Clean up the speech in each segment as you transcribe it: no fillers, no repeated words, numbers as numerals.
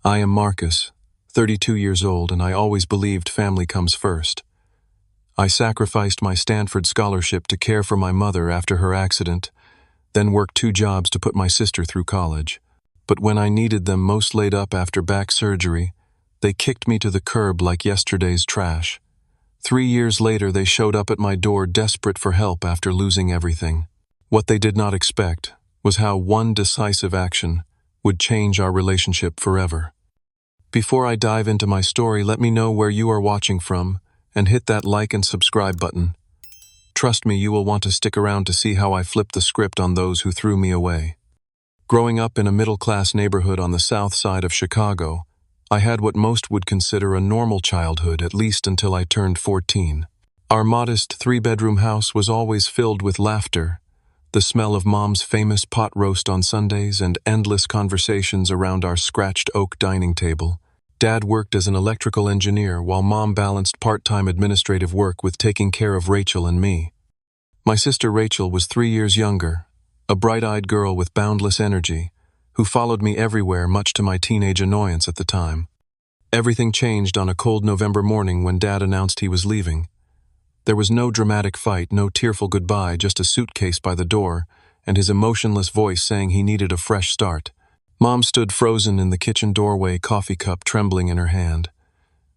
I am Marcus, 32 years old, and I always believed family comes first. I sacrificed my Stanford scholarship to care for my mother after her accident, then worked 2 jobs to put my sister through college. But when I needed them most laid up after back surgery, they kicked me to the curb like yesterday's trash. 3 years later, they showed up at my door desperate for help after losing everything. What they did not expect was how one decisive action would change our relationship forever. Before I dive into my story, let me know where you are watching from and hit that like and subscribe button. Trust me, you will want to stick around to see how I flip the script on those who threw me away. Growing up in a middle-class neighborhood on the south side of Chicago, I had what most would consider a normal childhood, at least until I turned 14. Our modest 3-bedroom house was always filled with laughter, the smell of Mom's famous pot roast on Sundays, and endless conversations around our scratched oak dining table. Dad worked as an electrical engineer while Mom balanced part-time administrative work with taking care of Rachel and me. My sister Rachel was 3 years younger, a bright-eyed girl with boundless energy, who followed me everywhere, much to my teenage annoyance at the time. Everything changed on a cold November morning when Dad announced he was leaving. There was no dramatic fight, no tearful goodbye, just a suitcase by the door, and his emotionless voice saying he needed a fresh start. Mom stood frozen in the kitchen doorway, coffee cup trembling in her hand.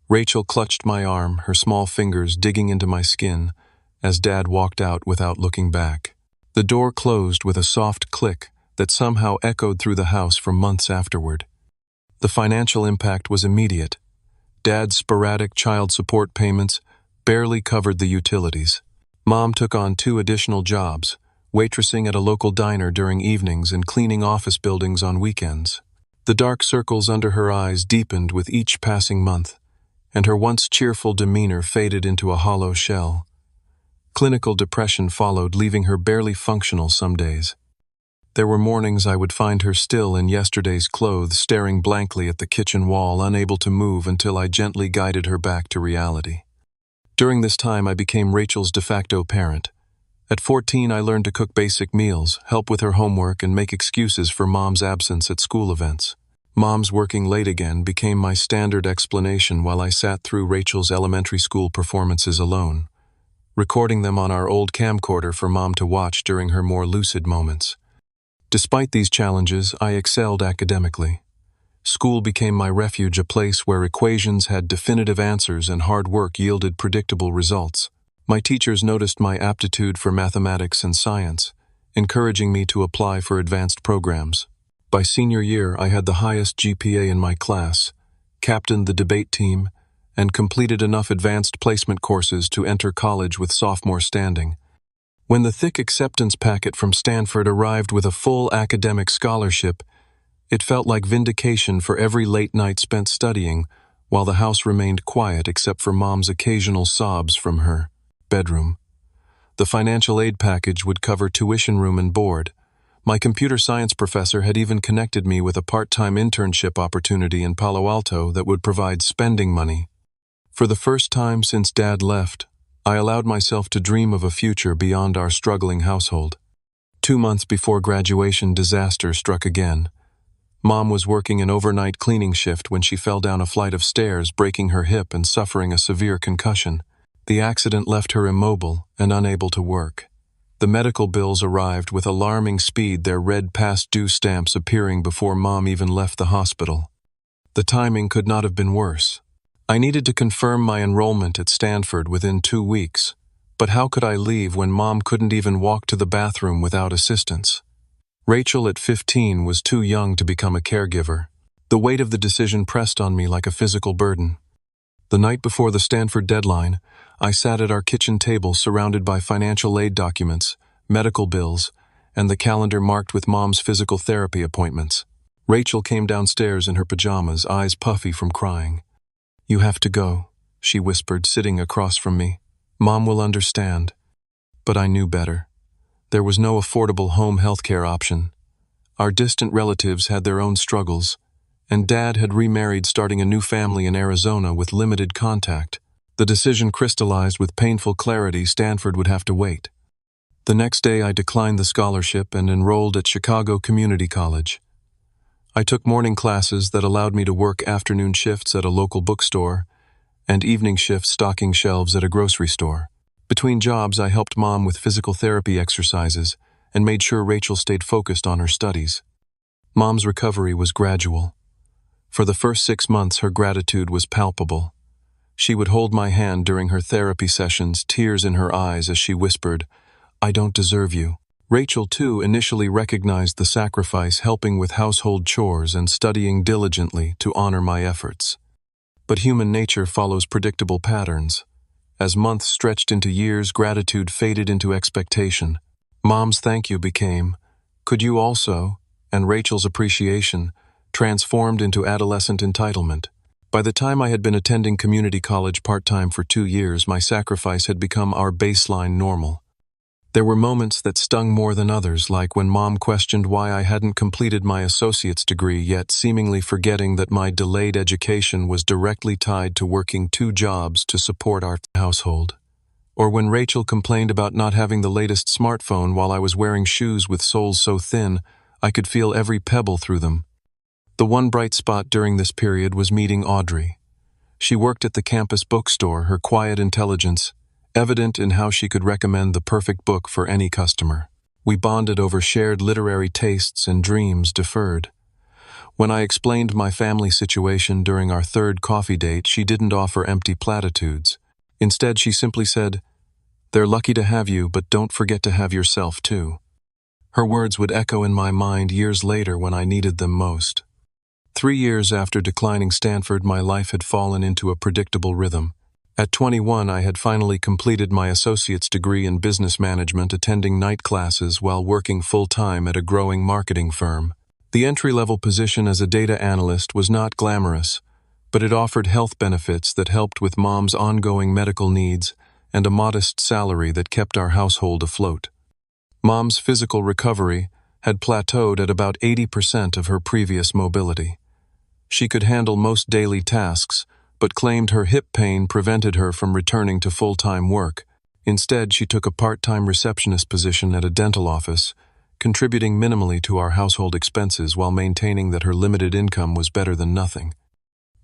Rachel clutched my arm, her small fingers digging into my skin, as Dad walked out without looking back. The door closed with a soft click that somehow echoed through the house for months afterward. The financial impact was immediate. Dad's sporadic child support payments barely covered the utilities. Mom took on 2 additional jobs, waitressing at a local diner during evenings and cleaning office buildings on weekends. The dark circles under her eyes deepened with each passing month, and her once cheerful demeanor faded into a hollow shell. Clinical depression followed, leaving her barely functional some days. There were mornings I would find her still in yesterday's clothes, staring blankly at the kitchen wall, unable to move until I gently guided her back to reality. During this time, I became Rachel's de facto parent. At 14, I learned to cook basic meals, help with her homework, and make excuses for Mom's absence at school events. Mom's working late again became my standard explanation while I sat through Rachel's elementary school performances alone, recording them on our old camcorder for Mom to watch during her more lucid moments. Despite these challenges, I excelled academically. School became my refuge, a place where equations had definitive answers and hard work yielded predictable results. My teachers noticed my aptitude for mathematics and science, encouraging me to apply for advanced programs. By senior year, I had the highest GPA in my class, captained the debate team, and completed enough advanced placement courses to enter college with sophomore standing. When the thick acceptance packet from Stanford arrived with a full academic scholarship, it felt like vindication for every late night spent studying, while the house remained quiet except for Mom's occasional sobs from her bedroom. The financial aid package would cover tuition, room, and board. My computer science professor had even connected me with a part-time internship opportunity in Palo Alto that would provide spending money. For the first time since Dad left, I allowed myself to dream of a future beyond our struggling household. 2 months before graduation, disaster struck again. Mom was working an overnight cleaning shift when she fell down a flight of stairs, breaking her hip and suffering a severe concussion. The accident left her immobile and unable to work. The medical bills arrived with alarming speed, their red past due stamps appearing before Mom even left the hospital. The timing could not have been worse. I needed to confirm my enrollment at Stanford within 2 weeks, but how could I leave when Mom couldn't even walk to the bathroom without assistance? Rachel at 15 was too young to become a caregiver. The weight of the decision pressed on me like a physical burden. The night before the Stanford deadline, I sat at our kitchen table surrounded by financial aid documents, medical bills, and the calendar marked with Mom's physical therapy appointments. Rachel came downstairs in her pajamas, eyes puffy from crying. "You have to go," she whispered, sitting across from me. "Mom will understand." But I knew better. There was no affordable home health care option. Our distant relatives had their own struggles, and Dad had remarried, starting a new family in Arizona with limited contact. The decision crystallized with painful clarity: Stanford would have to wait. The next day I declined the scholarship and enrolled at Chicago Community College. I took morning classes that allowed me to work afternoon shifts at a local bookstore and evening shifts stocking shelves at a grocery store. Between jobs, I helped Mom with physical therapy exercises and made sure Rachel stayed focused on her studies. Mom's recovery was gradual. For the first 6 months, her gratitude was palpable. She would hold my hand during her therapy sessions, tears in her eyes as she whispered, "I don't deserve you." Rachel, too, initially recognized the sacrifice, helping with household chores and studying diligently to honor my efforts. But human nature follows predictable patterns. As months stretched into years, gratitude faded into expectation. Mom's thank you became, "Could you also?" and Rachel's appreciation transformed into adolescent entitlement. By the time I had been attending community college part-time for 2 years, my sacrifice had become our baseline normal. There were moments that stung more than others, like when Mom questioned why I hadn't completed my associate's degree, yet seemingly forgetting that my delayed education was directly tied to working 2 jobs to support our household. Or when Rachel complained about not having the latest smartphone while I was wearing shoes with soles so thin I could feel every pebble through them. The one bright spot during this period was meeting Audrey. She worked at the campus bookstore, her quiet intelligence evident in how she could recommend the perfect book for any customer. We bonded over shared literary tastes and dreams deferred. When I explained my family situation during our 3rd coffee date, she didn't offer empty platitudes. Instead, she simply said, "They're lucky to have you, but don't forget to have yourself too." Her words would echo in my mind years later when I needed them most. 3 years after declining Stanford, my life had fallen into a predictable rhythm. At 21, I had finally completed my associate's degree in business management, attending night classes while working full-time at a growing marketing firm. The entry-level position as a data analyst was not glamorous, but it offered health benefits that helped with Mom's ongoing medical needs and a modest salary that kept our household afloat. Mom's physical recovery had plateaued at about 80% of her previous mobility. She could handle most daily tasks, but claimed her hip pain prevented her from returning to full-time work. Instead, she took a part-time receptionist position at a dental office, contributing minimally to our household expenses while maintaining that her limited income was better than nothing.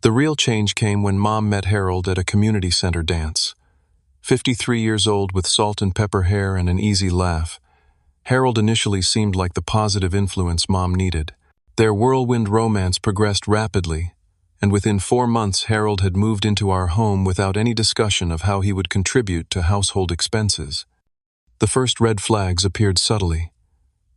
The real change came when Mom met Harold at a community center dance. 53 years old with salt and pepper hair and an easy laugh, Harold initially seemed like the positive influence Mom needed. Their whirlwind romance progressed rapidly, and within 4 months Harold had moved into our home without any discussion of how he would contribute to household expenses. The first red flags appeared subtly.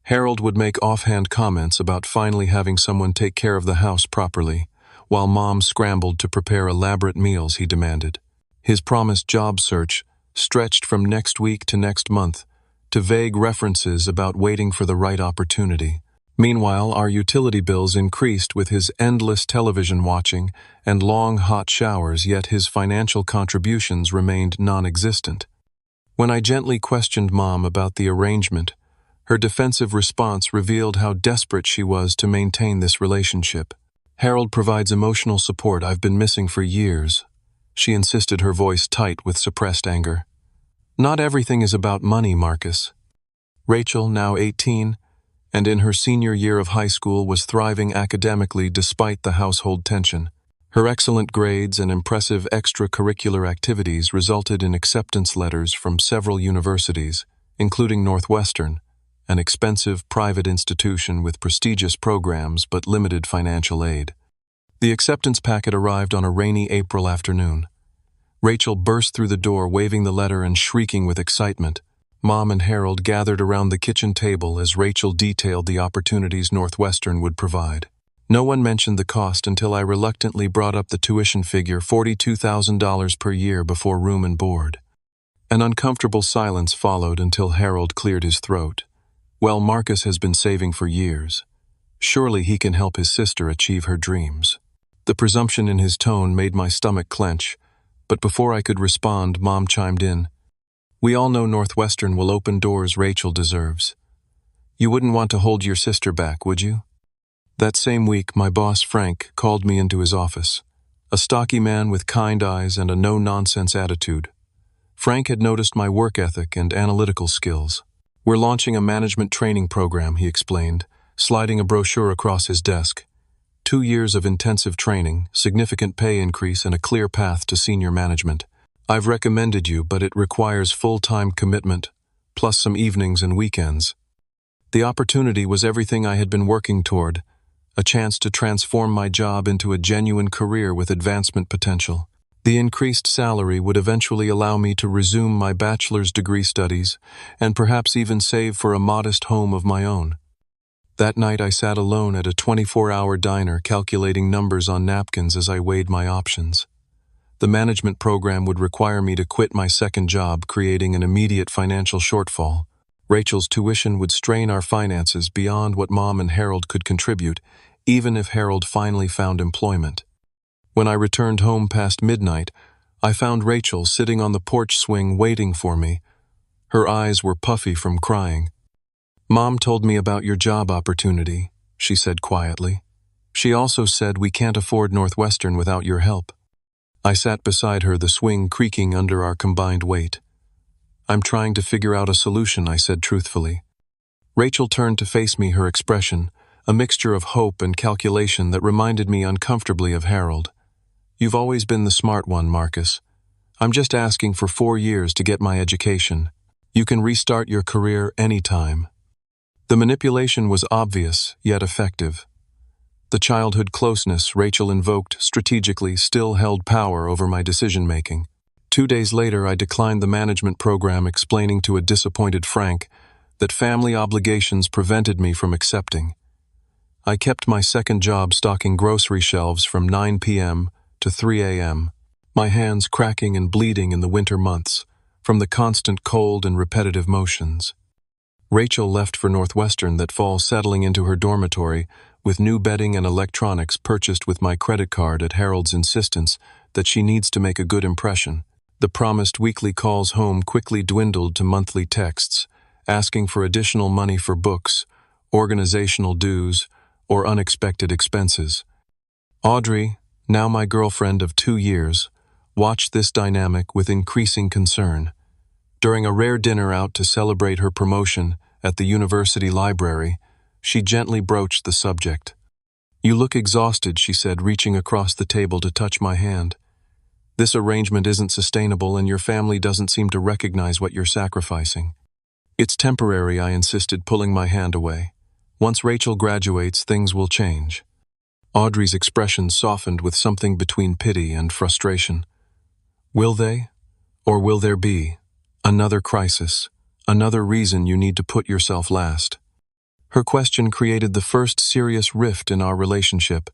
Harold would make offhand comments about finally having someone take care of the house properly, while Mom scrambled to prepare elaborate meals he demanded. His promised job search stretched from next week to next month, to vague references about waiting for the right opportunity. Meanwhile, our utility bills increased with his endless television watching and long hot showers, yet his financial contributions remained non-existent. When I gently questioned Mom about the arrangement, her defensive response revealed how desperate she was to maintain this relationship. "Harold provides emotional support I've been missing for years," she insisted, her voice tight with suppressed anger. "Not everything is about money, Marcus." Rachel, now 18, and in her senior year of high school, was thriving academically despite the household tension. Her excellent grades and impressive extracurricular activities resulted in acceptance letters from several universities, including Northwestern, an expensive private institution with prestigious programs but limited financial aid. The acceptance packet arrived on a rainy April afternoon. Rachel burst through the door, waving the letter and shrieking with excitement. Mom and Harold gathered around the kitchen table as Rachel detailed the opportunities Northwestern would provide. No one mentioned the cost until I reluctantly brought up the tuition figure, $42,000 per year before room and board. An uncomfortable silence followed until Harold cleared his throat. "Well, Marcus has been saving for years. Surely he can help his sister achieve her dreams." The presumption in his tone made my stomach clench, but before I could respond, Mom chimed in. "We all know Northwestern will open doors Rachel deserves. You wouldn't want to hold your sister back, would you?" That same week, my boss, Frank, called me into his office. A stocky man with kind eyes and a no-nonsense attitude. Frank had noticed my work ethic and analytical skills. "We're launching a management training program," he explained, sliding a brochure across his desk. 2 years of intensive training, significant pay increase, and a clear path to senior management. I've recommended you, but it requires full-time commitment, plus some evenings and weekends. The opportunity was everything I had been working toward, a chance to transform my job into a genuine career with advancement potential. The increased salary would eventually allow me to resume my bachelor's degree studies and perhaps even save for a modest home of my own. That night I sat alone at a 24-hour diner calculating numbers on napkins as I weighed my options. The management program would require me to quit my second job, creating an immediate financial shortfall. Rachel's tuition would strain our finances beyond what Mom and Harold could contribute, even if Harold finally found employment. When I returned home past midnight, I found Rachel sitting on the porch swing waiting for me. Her eyes were puffy from crying. "Mom told me about your job opportunity," she said quietly. "She also said we can't afford Northwestern without your help." I sat beside her, the swing creaking under our combined weight. "I'm trying to figure out a solution," I said truthfully. Rachel turned to face me, her expression, a mixture of hope and calculation that reminded me uncomfortably of Harold. "You've always been the smart one, Marcus. I'm just asking for 4 years to get my education. You can restart your career anytime." The manipulation was obvious, yet effective. The childhood closeness Rachel invoked strategically still held power over my decision-making. 2 days later, I declined the management program, explaining to a disappointed Frank that family obligations prevented me from accepting. I kept my second job stocking grocery shelves from 9 p.m. to 3 a.m., my hands cracking and bleeding in the winter months from the constant cold and repetitive motions. Rachel left for Northwestern that fall, settling into her dormitory with new bedding and electronics purchased with my credit card at Harold's insistence that she needs to make a good impression. The promised weekly calls home quickly dwindled to monthly texts, asking for additional money for books, organizational dues, or unexpected expenses. Audrey, now my girlfriend of 2 years, watched this dynamic with increasing concern. During a rare dinner out to celebrate her promotion at the university library, she gently broached the subject. "You look exhausted," she said, reaching across the table to touch my hand. "This arrangement isn't sustainable, and your family doesn't seem to recognize what you're sacrificing." "It's temporary," I insisted, pulling my hand away. "Once Rachel graduates, things will change." Audrey's expression softened with something between pity and frustration. "Will they? Or will there be another crisis, another reason you need to put yourself last?" Her question created the first serious rift in our relationship.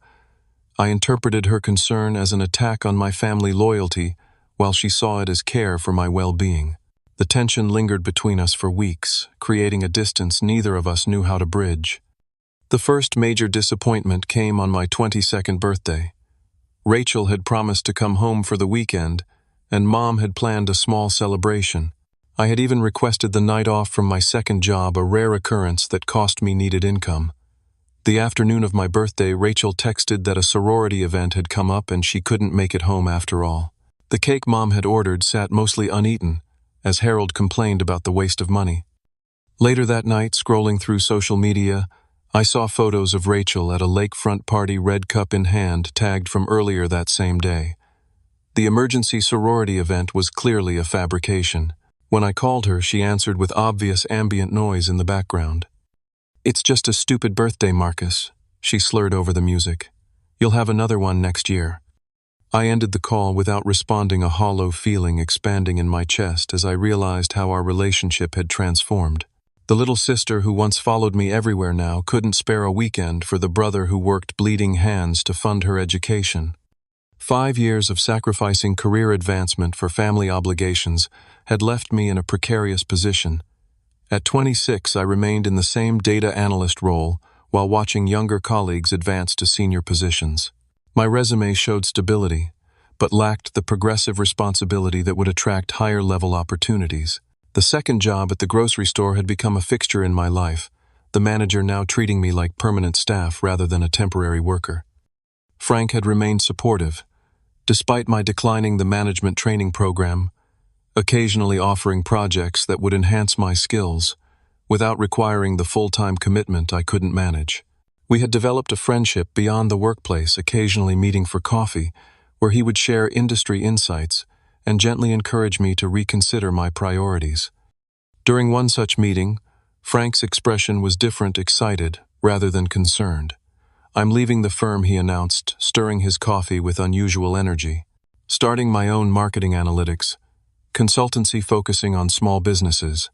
I interpreted her concern as an attack on my family loyalty, while she saw it as care for my well-being. The tension lingered between us for weeks, creating a distance neither of us knew how to bridge. The first major disappointment came on my 22nd birthday. Rachel had promised to come home for the weekend, and Mom had planned a small celebration. I had even requested the night off from my second job, a rare occurrence that cost me needed income. The afternoon of my birthday, Rachel texted that a sorority event had come up and she couldn't make it home after all. The cake Mom had ordered sat mostly uneaten, as Harold complained about the waste of money. Later that night, scrolling through social media, I saw photos of Rachel at a lakefront party, red cup in hand, tagged from earlier that same day. The emergency sorority event was clearly a fabrication. When I called her, she answered with obvious ambient noise in the background. "It's just a stupid birthday, Marcus," she slurred over the music. "You'll have another one next year." I ended the call without responding, a hollow feeling expanding in my chest as I realized how our relationship had transformed. The little sister who once followed me everywhere now couldn't spare a weekend for the brother who worked bleeding hands to fund her education. 5 years of sacrificing career advancement for family obligations had left me in a precarious position. At 26, I remained in the same data analyst role while watching younger colleagues advance to senior positions. My resume showed stability, but lacked the progressive responsibility that would attract higher-level opportunities. The second job at the grocery store had become a fixture in my life, the manager now treating me like permanent staff rather than a temporary worker. Frank had remained supportive, despite my declining the management training program, occasionally offering projects that would enhance my skills, without requiring the full-time commitment I couldn't manage. We had developed a friendship beyond the workplace, occasionally meeting for coffee, where he would share industry insights and gently encourage me to reconsider my priorities. During one such meeting, Frank's expression was different, excited, rather than concerned. "I'm leaving the firm," he announced, stirring his coffee with unusual energy. "Starting my own marketing analytics, consultancy focusing on small businesses.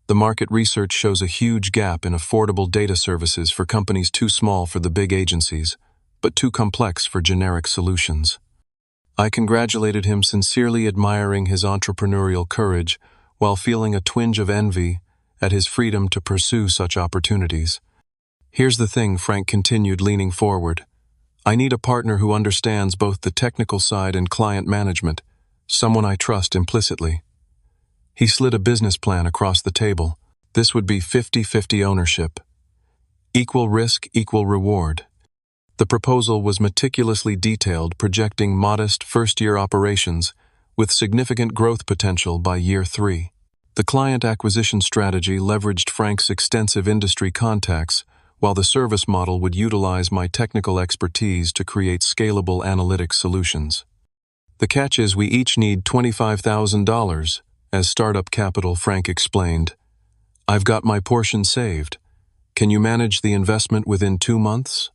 The market research shows a huge gap in affordable data services for companies too small for the big agencies, but too complex for generic solutions." I congratulated him, sincerely admiring his entrepreneurial courage while feeling a twinge of envy at his freedom to pursue such opportunities. "Here's the thing," Frank continued, leaning forward. "I need a partner who understands both the technical side and client management, someone I trust implicitly." He slid a business plan across the table. This would be 50-50 ownership. Equal risk, equal reward. The proposal was meticulously detailed, projecting modest first-year operations with significant growth potential by year 3. The client acquisition strategy leveraged Frank's extensive industry contacts, while the service model would utilize my technical expertise to create scalable analytics solutions. "The catch is we each need $25,000 as startup capital," Frank explained. "I've got my portion saved. Can you manage the investment within 2 months?"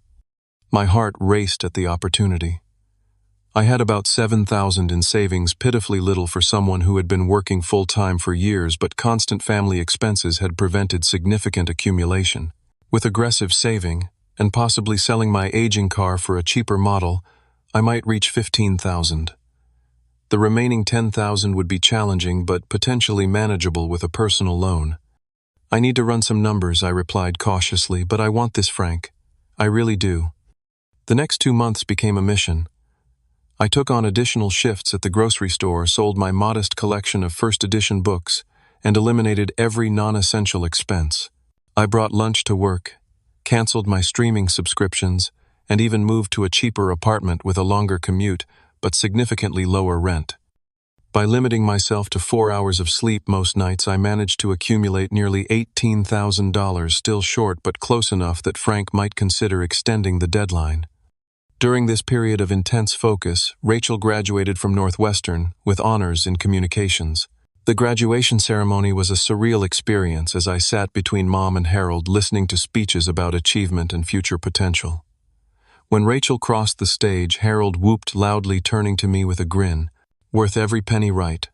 My heart raced at the opportunity. I had about $7,000 in savings, pitifully little for someone who had been working full-time for years, but constant family expenses had prevented significant accumulation. With aggressive saving, and possibly selling my aging car for a cheaper model, I might reach $15,000. The remaining $10,000 would be challenging but potentially manageable with a personal loan. "I need to run some numbers," I replied cautiously, "but I want this, Frank. I really do." The next 2 months became a mission. I took on additional shifts at the grocery store, sold my modest collection of first edition books, and eliminated every non-essential expense. I brought lunch to work, canceled my streaming subscriptions, and even moved to a cheaper apartment with a longer commute, but significantly lower rent. By limiting myself to 4 hours of sleep most nights, I managed to accumulate nearly $18,000, still short but close enough that Frank might consider extending the deadline. During this period of intense focus, Rachel graduated from Northwestern with honors in communications. The graduation ceremony was a surreal experience as I sat between Mom and Harold, listening to speeches about achievement and future potential. When Rachel crossed the stage, Harold whooped loudly, turning to me with a grin. "Worth every penny, right?"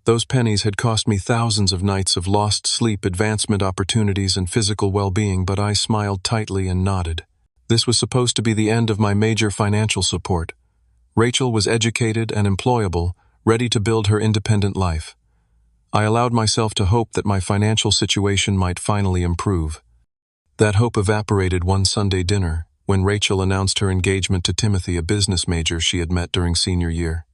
Those pennies had cost me thousands of nights of lost sleep, advancement opportunities, and physical well-being, but I smiled tightly and nodded. This was supposed to be the end of my major financial support. Rachel was educated and employable, ready to build her independent life. I allowed myself to hope that my financial situation might finally improve. That hope evaporated one Sunday dinner, when Rachel announced her engagement to Timothy, a business major she had met during senior year.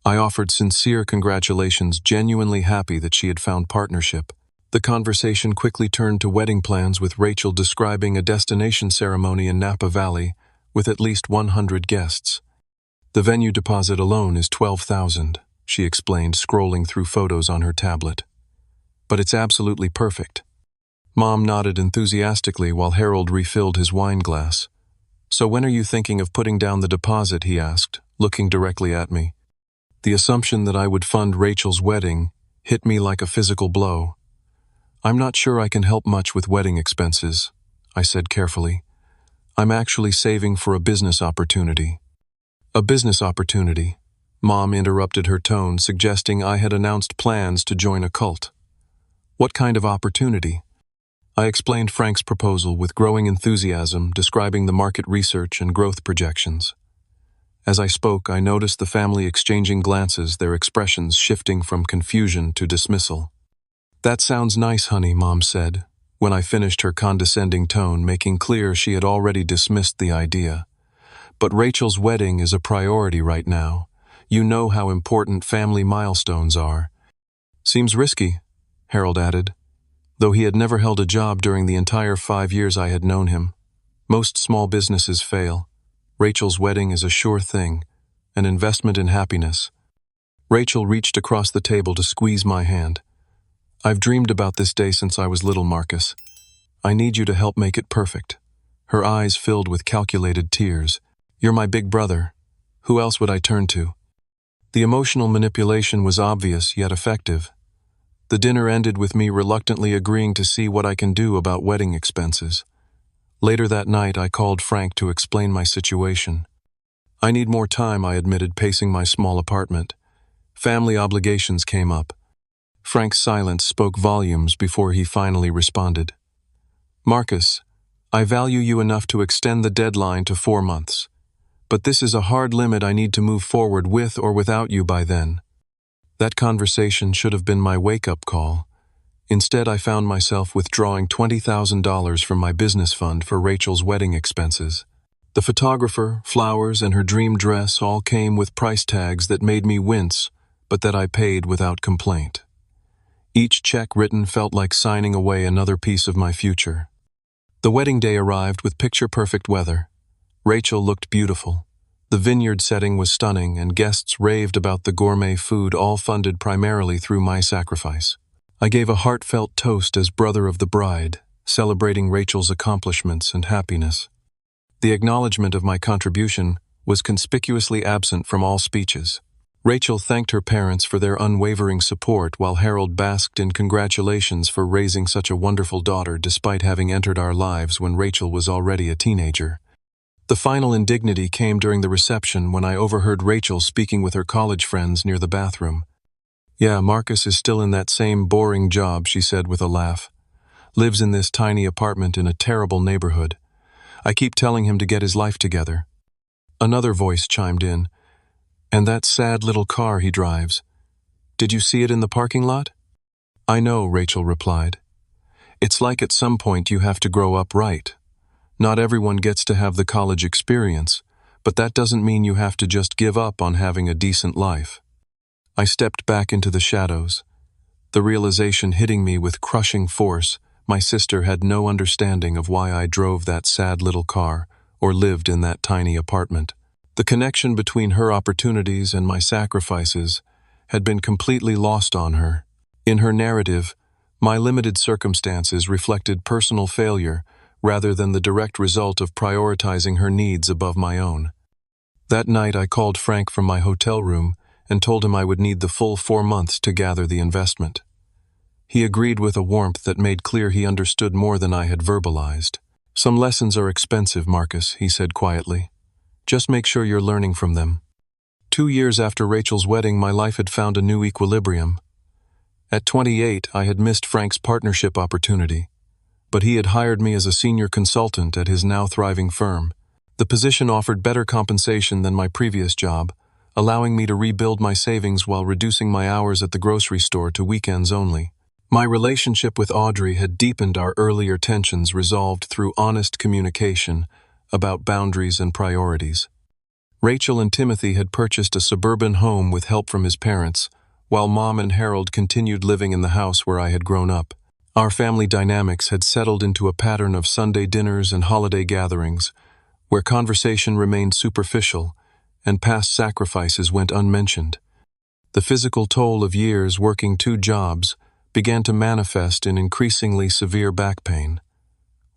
I offered sincere congratulations, genuinely happy that she had found partnership. The conversation quickly turned to wedding plans, with Rachel describing a destination ceremony in Napa Valley with at least 100 guests. "The venue deposit alone is $12,000, she explained, scrolling through photos on her tablet. "But it's absolutely perfect." Mom nodded enthusiastically while Harold refilled his wine glass. "So when are you thinking of putting down the deposit?" he asked, looking directly at me. The assumption that I would fund Rachel's wedding hit me like a physical blow. "I'm not sure I can help much with wedding expenses," I said carefully. "I'm actually saving for a business opportunity." "A business opportunity?" Mom interrupted, her tone suggesting I had announced plans to join a cult. "What kind of opportunity?" I explained Frank's proposal with growing enthusiasm, describing the market research and growth projections. As I spoke, I noticed the family exchanging glances, their expressions shifting from confusion to dismissal. "That sounds nice, honey," Mom said, when I finished, her condescending tone making clear she had already dismissed the idea. "But Rachel's wedding is a priority right now. You know how important family milestones are." "Seems risky," Harold added, though he had never held a job during the entire 5 years I had known him. "Most small businesses fail. Rachel's wedding is a sure thing, an investment in happiness." Rachel reached across the table to squeeze my hand. "I've dreamed about this day since I was little, Marcus. I need you to help make it perfect." her eyes filled with calculated tears. "You're my big brother. Who else would I turn to?" The emotional manipulation was obvious yet effective. The dinner ended with me reluctantly agreeing to see what I can do about wedding expenses. Later that night, I called Frank to explain my situation. "I need more time," I admitted, pacing my small apartment. Family obligations came up. Frank's silence spoke volumes before he finally responded. "Marcus, I value you enough to extend the deadline to 4 months. But this is a hard limit I need to move forward with or without you by then." That conversation should have been my wake-up call. Instead, I found myself withdrawing $20,000 from my business fund for Rachel's wedding expenses. The photographer, flowers, and her dream dress all came with price tags that made me wince, but that I paid without complaint. Each check written felt like signing away another piece of my future. The wedding day arrived with picture-perfect weather. Rachel looked beautiful. The vineyard setting was stunning, and guests raved about the gourmet food, all funded primarily through my sacrifice. I gave a heartfelt toast as brother of the bride, celebrating Rachel's accomplishments and happiness. The acknowledgement of my contribution was conspicuously absent from all speeches. Rachel thanked her parents for their unwavering support, while Harold basked in congratulations for raising such a wonderful daughter despite having entered our lives when Rachel was already a teenager. The final indignity came during the reception when I overheard Rachel speaking with her college friends near the bathroom. "Yeah, Marcus is still in that same boring job," she said with a laugh. "Lives in this tiny apartment in a terrible neighborhood. I keep telling him to get his life together." Another voice chimed in. "And that sad little car he drives. Did you see it in the parking lot?" "I know," Rachel replied. "It's like at some point you have to grow up, right? Not everyone gets to have the college experience, but that doesn't mean you have to just give up on having a decent life." I stepped back into the shadows, the realization hitting me with crushing force. My sister had no understanding of why I drove that sad little car or lived in that tiny apartment. The connection between her opportunities and my sacrifices had been completely lost on her. In her narrative, my limited circumstances reflected personal failure rather than the direct result of prioritizing her needs above my own. That night, I called Frank from my hotel room and told him I would need the full 4 months to gather the investment. He agreed with a warmth that made clear he understood more than I had verbalized. "Some lessons are expensive, Marcus," he said quietly. "Just make sure you're learning from them." 2 years after Rachel's wedding, my life had found a new equilibrium. At 28, I had missed Frank's partnership opportunity, but he had hired me as a senior consultant at his now thriving firm. The position offered better compensation than my previous job, allowing me to rebuild my savings while reducing my hours at the grocery store to weekends only. My relationship with Audrey had deepened our earlier tensions, resolved through honest communication about boundaries and priorities. Rachel and Timothy had purchased a suburban home with help from his parents, while Mom and Harold continued living in the house where I had grown up. Our family dynamics had settled into a pattern of Sunday dinners and holiday gatherings, where conversation remained superficial and past sacrifices went unmentioned. The physical toll of years working 2 jobs began to manifest in increasingly severe back pain.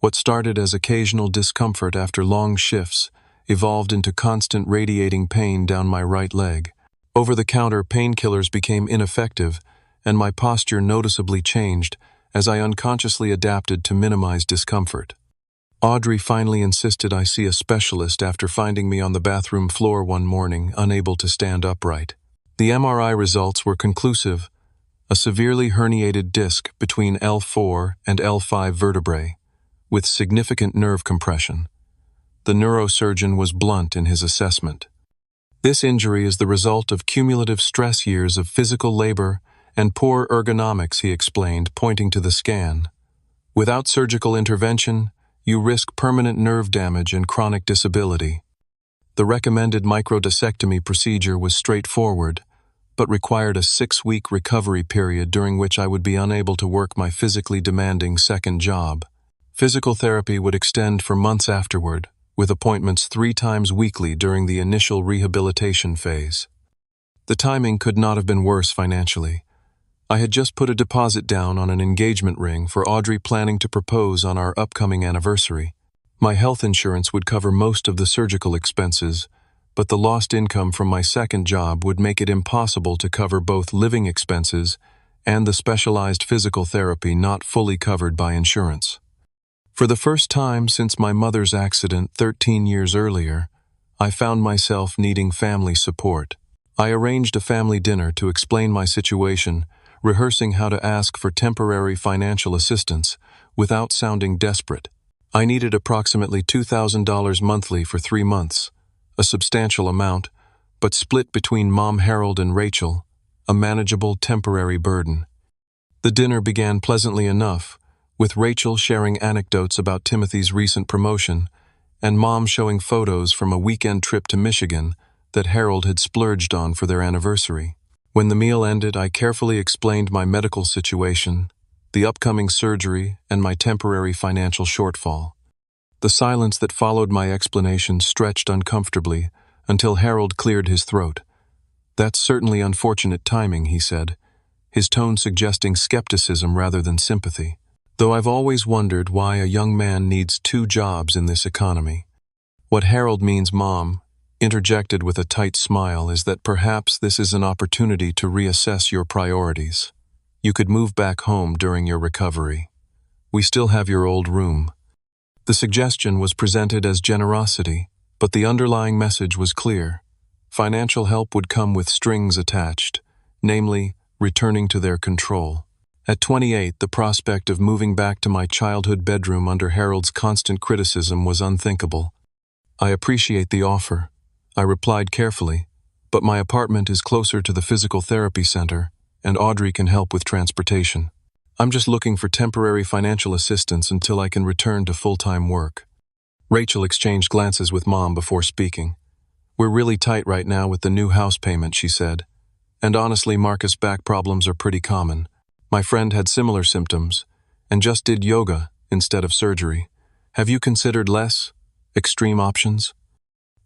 What started as occasional discomfort after long shifts evolved into constant radiating pain down my right leg. Over-the-counter painkillers became ineffective, and my posture noticeably changed as I unconsciously adapted to minimize discomfort. Audrey finally insisted I see a specialist after finding me on the bathroom floor one morning, unable to stand upright. The MRI results were conclusive: a severely herniated disc between L4 and L5 vertebrae, with significant nerve compression. The neurosurgeon was blunt in his assessment. "This injury is the result of cumulative stress years of physical labor and poor ergonomics," he explained, pointing to the scan. "Without surgical intervention, you risk permanent nerve damage and chronic disability." The recommended microdiscectomy procedure was straightforward, but required a 6-week recovery period during which I would be unable to work my physically demanding second job. Physical therapy would extend for months afterward, with appointments 3 times weekly during the initial rehabilitation phase. The timing could not have been worse financially. I had just put a deposit down on an engagement ring for Audrey, planning to propose on our upcoming anniversary. My health insurance would cover most of the surgical expenses, but the lost income from my second job would make it impossible to cover both living expenses and the specialized physical therapy not fully covered by insurance. For the first time since my mother's accident 13 years earlier, I found myself needing family support. I arranged a family dinner to explain my situation, rehearsing how to ask for temporary financial assistance without sounding desperate. I needed approximately $2,000 monthly for 3 months, a substantial amount, but split between Mom Harold and Rachel, a manageable temporary burden. The dinner began pleasantly enough, with Rachel sharing anecdotes about Timothy's recent promotion, and Mom showing photos from a weekend trip to Michigan that Harold had splurged on for their anniversary. When the meal ended, I carefully explained my medical situation, the upcoming surgery, and my temporary financial shortfall. The silence that followed my explanation stretched uncomfortably until Harold cleared his throat. "That's certainly unfortunate timing," he said, his tone suggesting skepticism rather than sympathy. "Though I've always wondered why a young man needs 2 jobs in this economy." "What Harold means, Mom," interjected with a tight smile, "is that perhaps this is an opportunity to reassess your priorities. You could move back home during your recovery. We still have your old room." The suggestion was presented as generosity, but the underlying message was clear. Financial help would come with strings attached, namely, returning to their control. At 28, the prospect of moving back to my childhood bedroom under Harold's constant criticism was unthinkable. "I appreciate the offer," I replied carefully, "but my apartment is closer to the physical therapy center, and Audrey can help with transportation. I'm just looking for temporary financial assistance until I can return to full-time work." Rachel exchanged glances with Mom before speaking. "We're really tight right now with the new house payment," she said. "And honestly, Marcus, back problems are pretty common. My friend had similar symptoms, and just did yoga instead of surgery. Have you considered less extreme options?"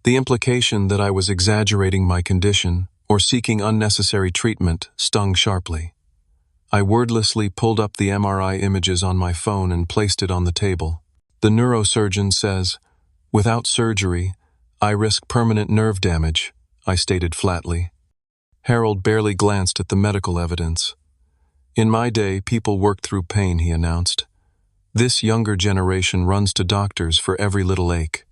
The implication that I was exaggerating my condition or seeking unnecessary treatment stung sharply. I wordlessly pulled up the MRI images on my phone and placed it on the table. "The neurosurgeon says, without surgery, I risk permanent nerve damage," I stated flatly. Harold barely glanced at the medical evidence. "In my day, people worked through pain," he announced. "This younger generation runs to doctors for every little ache."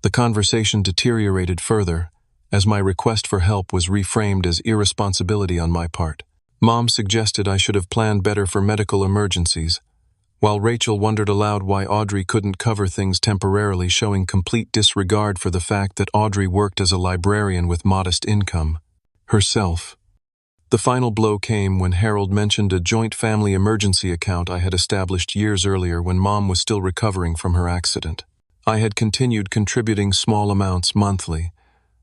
The conversation deteriorated further, as my request for help was reframed as irresponsibility on my part. Mom suggested I should have planned better for medical emergencies, while Rachel wondered aloud why Audrey couldn't cover things temporarily, showing complete disregard for the fact that Audrey worked as a librarian with modest income herself. The final blow came when Harold mentioned a joint family emergency account I had established years earlier when Mom was still recovering from her accident. I had continued contributing small amounts monthly,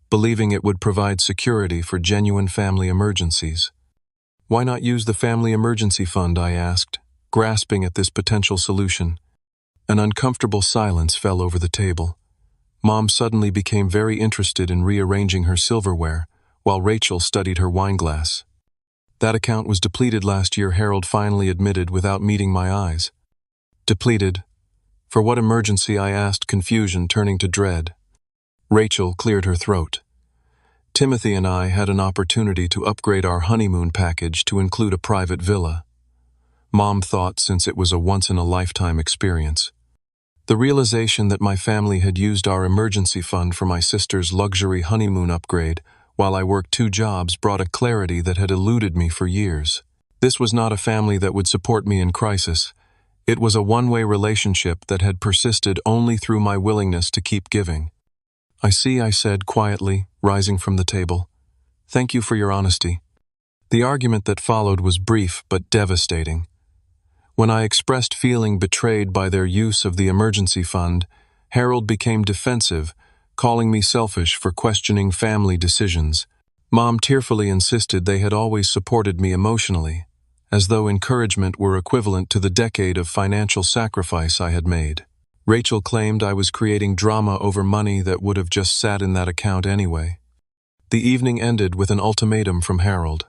believing it would provide security for genuine family emergencies. "Why not use the family emergency fund?" I asked, grasping at this potential solution. An uncomfortable silence fell over the table. Mom suddenly became very interested in rearranging her silverware, while Rachel studied her wineglass. "That account was depleted last year," Harold finally admitted without meeting my eyes. "Depleted? For what emergency?" I asked, confusion turning to dread. Rachel cleared her throat. "Timothy and I had an opportunity to upgrade our honeymoon package to include a private villa." Mom thought, since it was a once-in-a-lifetime experience. The realization that my family had used our emergency fund for my sister's luxury honeymoon upgrade while I worked 2 jobs brought a clarity that had eluded me for years. This was not a family that would support me in crisis. It was a one-way relationship that had persisted only through my willingness to keep giving. "I see," I said quietly, rising from the table. "Thank you for your honesty." The argument that followed was brief but devastating. When I expressed feeling betrayed by their use of the emergency fund, Harold became defensive, calling me selfish for questioning family decisions. Mom tearfully insisted they had always supported me emotionally, as though encouragement were equivalent to the decade of financial sacrifice I had made. Rachel claimed I was creating drama over money that would have just sat in that account anyway. The evening ended with an ultimatum from Harold.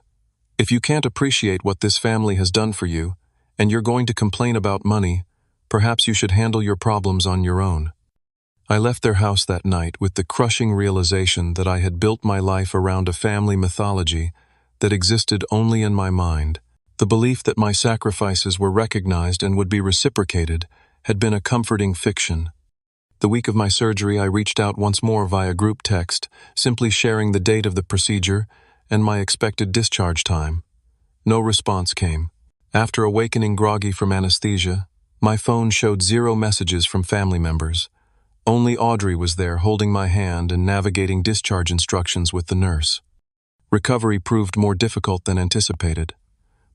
"If you can't appreciate what this family has done for you, and you're going to complain about money, perhaps you should handle your problems on your own." I left their house that night with the crushing realization that I had built my life around a family mythology that existed only in my mind. The belief that my sacrifices were recognized and would be reciprocated had been a comforting fiction. The week of my surgery, I reached out once more via group text, simply sharing the date of the procedure and my expected discharge time. No response came. After awakening groggy from anesthesia, my phone showed 0 messages from family members. Only Audrey was there holding my hand and navigating discharge instructions with the nurse. Recovery proved more difficult than anticipated.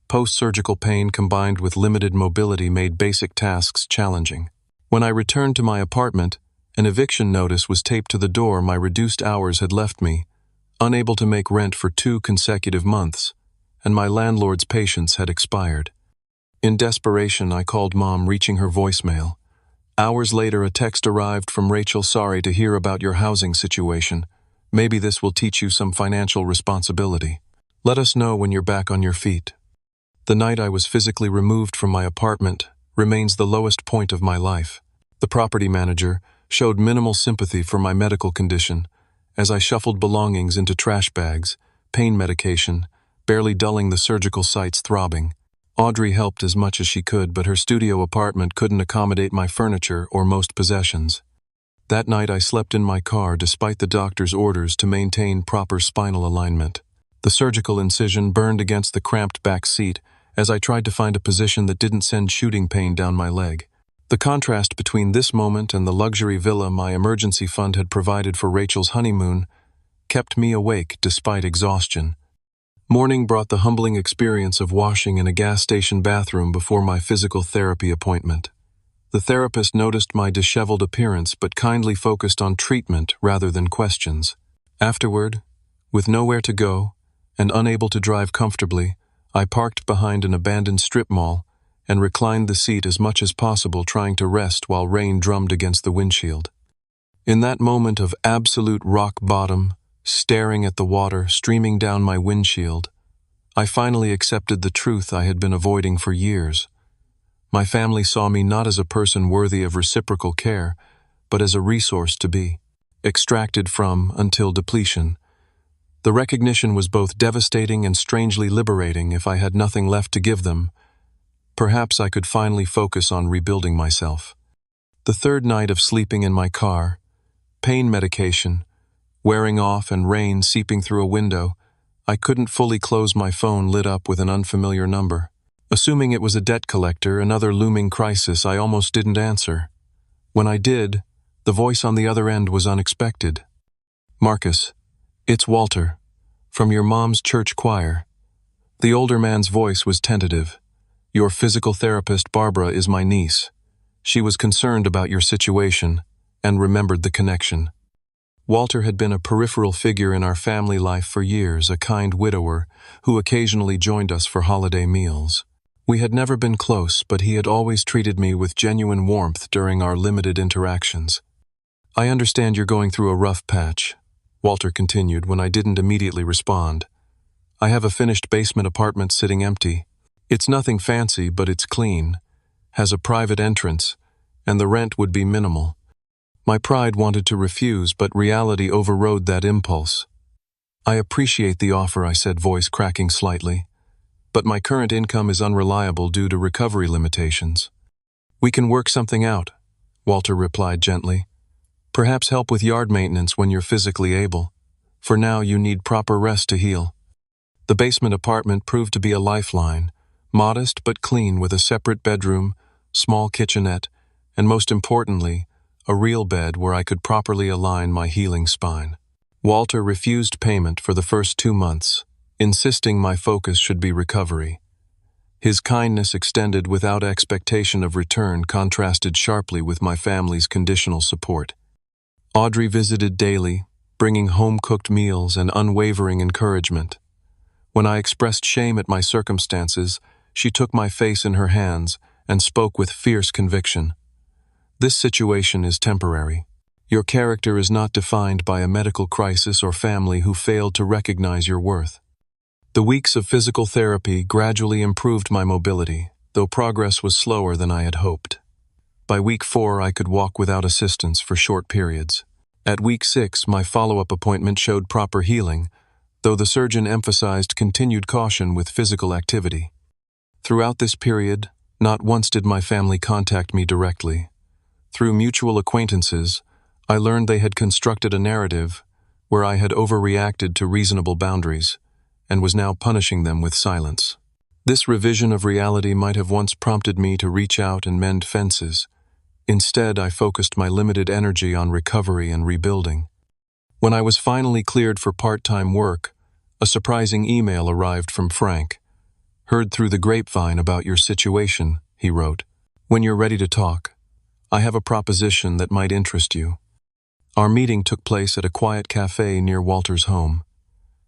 Post-surgical pain combined with limited mobility made basic tasks challenging. When I returned to my apartment, an eviction notice was taped to the door. My reduced hours had left me, unable to make rent for 2 consecutive months, and my landlord's patience had expired. In desperation, I called Mom, reaching her voicemail. Hours later, a text arrived from Rachel. Sorry to hear about your housing situation. Maybe this will teach you some financial responsibility. Let us know when you're back on your feet. The night I was physically removed from my apartment remains the lowest point of my life. The property manager showed minimal sympathy for my medical condition as I shuffled belongings into trash bags, pain medication, barely dulling the surgical sites throbbing. Audrey helped as much as she could, but her studio apartment couldn't accommodate my furniture or most possessions. That night I slept in my car despite the doctor's orders to maintain proper spinal alignment. The surgical incision burned against the cramped back seat as I tried to find a position that didn't send shooting pain down my leg. The contrast between this moment and the luxury villa my emergency fund had provided for Rachel's honeymoon kept me awake despite exhaustion. Morning brought the humbling experience of washing in a gas station bathroom before my physical therapy appointment. The therapist noticed my disheveled appearance but kindly focused on treatment rather than questions. Afterward, with nowhere to go and unable to drive comfortably, I parked behind an abandoned strip mall and reclined the seat as much as possible, trying to rest while rain drummed against the windshield. In that moment of absolute rock bottom, staring at the water streaming down my windshield, I finally accepted the truth I had been avoiding for years. My family saw me not as a person worthy of reciprocal care, but as a resource to be extracted from until depletion. The recognition was both devastating and strangely liberating. If I had nothing left to give them, perhaps I could finally focus on rebuilding myself. The third night of sleeping in my car, pain medication wearing off and rain seeping through a window, I couldn't fully close my phone lit up with an unfamiliar number. Assuming it was a debt collector, another looming crisis, I almost didn't answer. When I did, the voice on the other end was unexpected. "Marcus, it's Walter, from your mom's church choir." The older man's voice was tentative. "Your physical therapist, Barbara, is my niece. She was concerned about your situation and remembered the connection." Walter had been a peripheral figure in our family life for years, a kind widower who occasionally joined us for holiday meals. We had never been close, but he had always treated me with genuine warmth during our limited interactions. "I understand you're going through a rough patch," Walter continued when I didn't immediately respond. "I have a finished basement apartment sitting empty. It's nothing fancy, but it's clean, has a private entrance, and the rent would be minimal." My pride wanted to refuse, but reality overrode that impulse. "I appreciate the offer," I said, voice cracking slightly, "but my current income is unreliable due to recovery limitations." "We can work something out," Walter replied gently. "Perhaps help with yard maintenance when you're physically able. For now, you need proper rest to heal." The basement apartment proved to be a lifeline, modest but clean, with a separate bedroom, small kitchenette, and most importantly, a real bed where I could properly align my healing spine. Walter refused payment for the first 2 months, insisting my focus should be recovery. His kindness, extended without expectation of return, contrasted sharply with my family's conditional support. Audrey visited daily, bringing home-cooked meals and unwavering encouragement. When I expressed shame at my circumstances, she took my face in her hands and spoke with fierce conviction. "This situation is temporary. Your character is not defined by a medical crisis or family who failed to recognize your worth." The weeks of physical therapy gradually improved my mobility, though progress was slower than I had hoped. By week 4, I could walk without assistance for short periods. At week 6, my follow-up appointment showed proper healing, though the surgeon emphasized continued caution with physical activity. Throughout this period, not once did my family contact me directly. Through mutual acquaintances, I learned they had constructed a narrative where I had overreacted to reasonable boundaries and was now punishing them with silence. This revision of reality might have once prompted me to reach out and mend fences. Instead, I focused my limited energy on recovery and rebuilding. When I was finally cleared for part-time work, a surprising email arrived from Frank. "Heard through the grapevine about your situation," he wrote. "When you're ready to talk, I have a proposition that might interest you." Our meeting took place at a quiet cafe near Walter's home.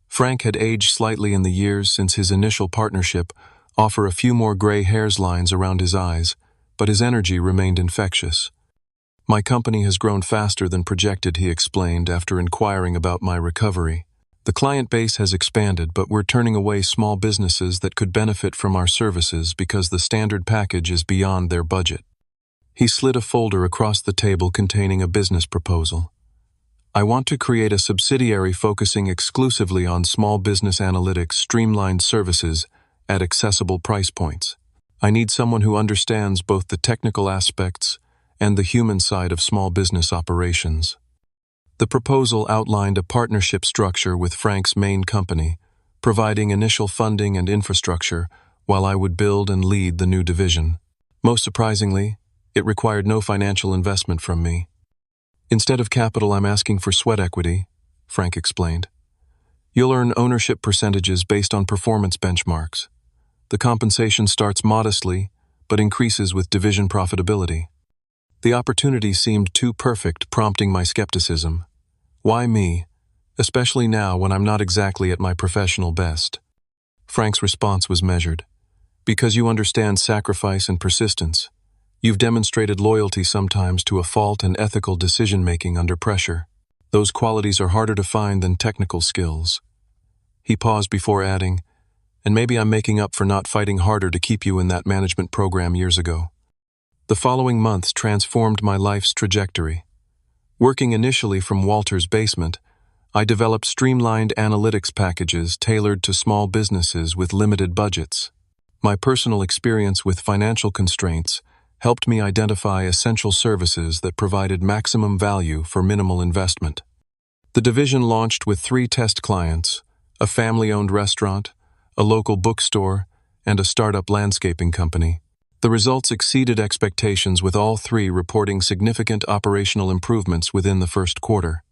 Frank had aged slightly in the years since his initial partnership, offering a few more gray hairs lines around his eyes, but his energy remained infectious. "My company has grown faster than projected," he explained after inquiring about my recovery. "The client base has expanded, but we're turning away small businesses that could benefit from our services because the standard package is beyond their budget." He slid a folder across the table containing a business proposal. "I want to create a subsidiary focusing exclusively on small business analytics, streamlined services at accessible price points. I need someone who understands both the technical aspects and the human side of small business operations." The proposal outlined a partnership structure with Frank's main company, providing initial funding and infrastructure while I would build and lead the new division. Most surprisingly, it required no financial investment from me. "Instead of capital, I'm asking for sweat equity," Frank explained. "You'll earn ownership percentages based on performance benchmarks. The compensation starts modestly, but increases with division profitability." The opportunity seemed too perfect, prompting my skepticism. Why me, especially now when I'm not exactly at my professional best? Frank's response was measured. "Because you understand sacrifice and persistence. You've demonstrated loyalty sometimes to a fault and ethical decision-making under pressure. Those qualities are harder to find than technical skills." He paused before adding, "And maybe I'm making up for not fighting harder to keep you in that management program years ago." The following months transformed my life's trajectory. Working initially from Walter's basement, I developed streamlined analytics packages tailored to small businesses with limited budgets. My personal experience with financial constraints helped me identify essential services that provided maximum value for minimal investment. The division launched with 3 test clients: a family-owned restaurant, a local bookstore, and a startup landscaping company. The results exceeded expectations, with all 3 reporting significant operational improvements within the first quarter.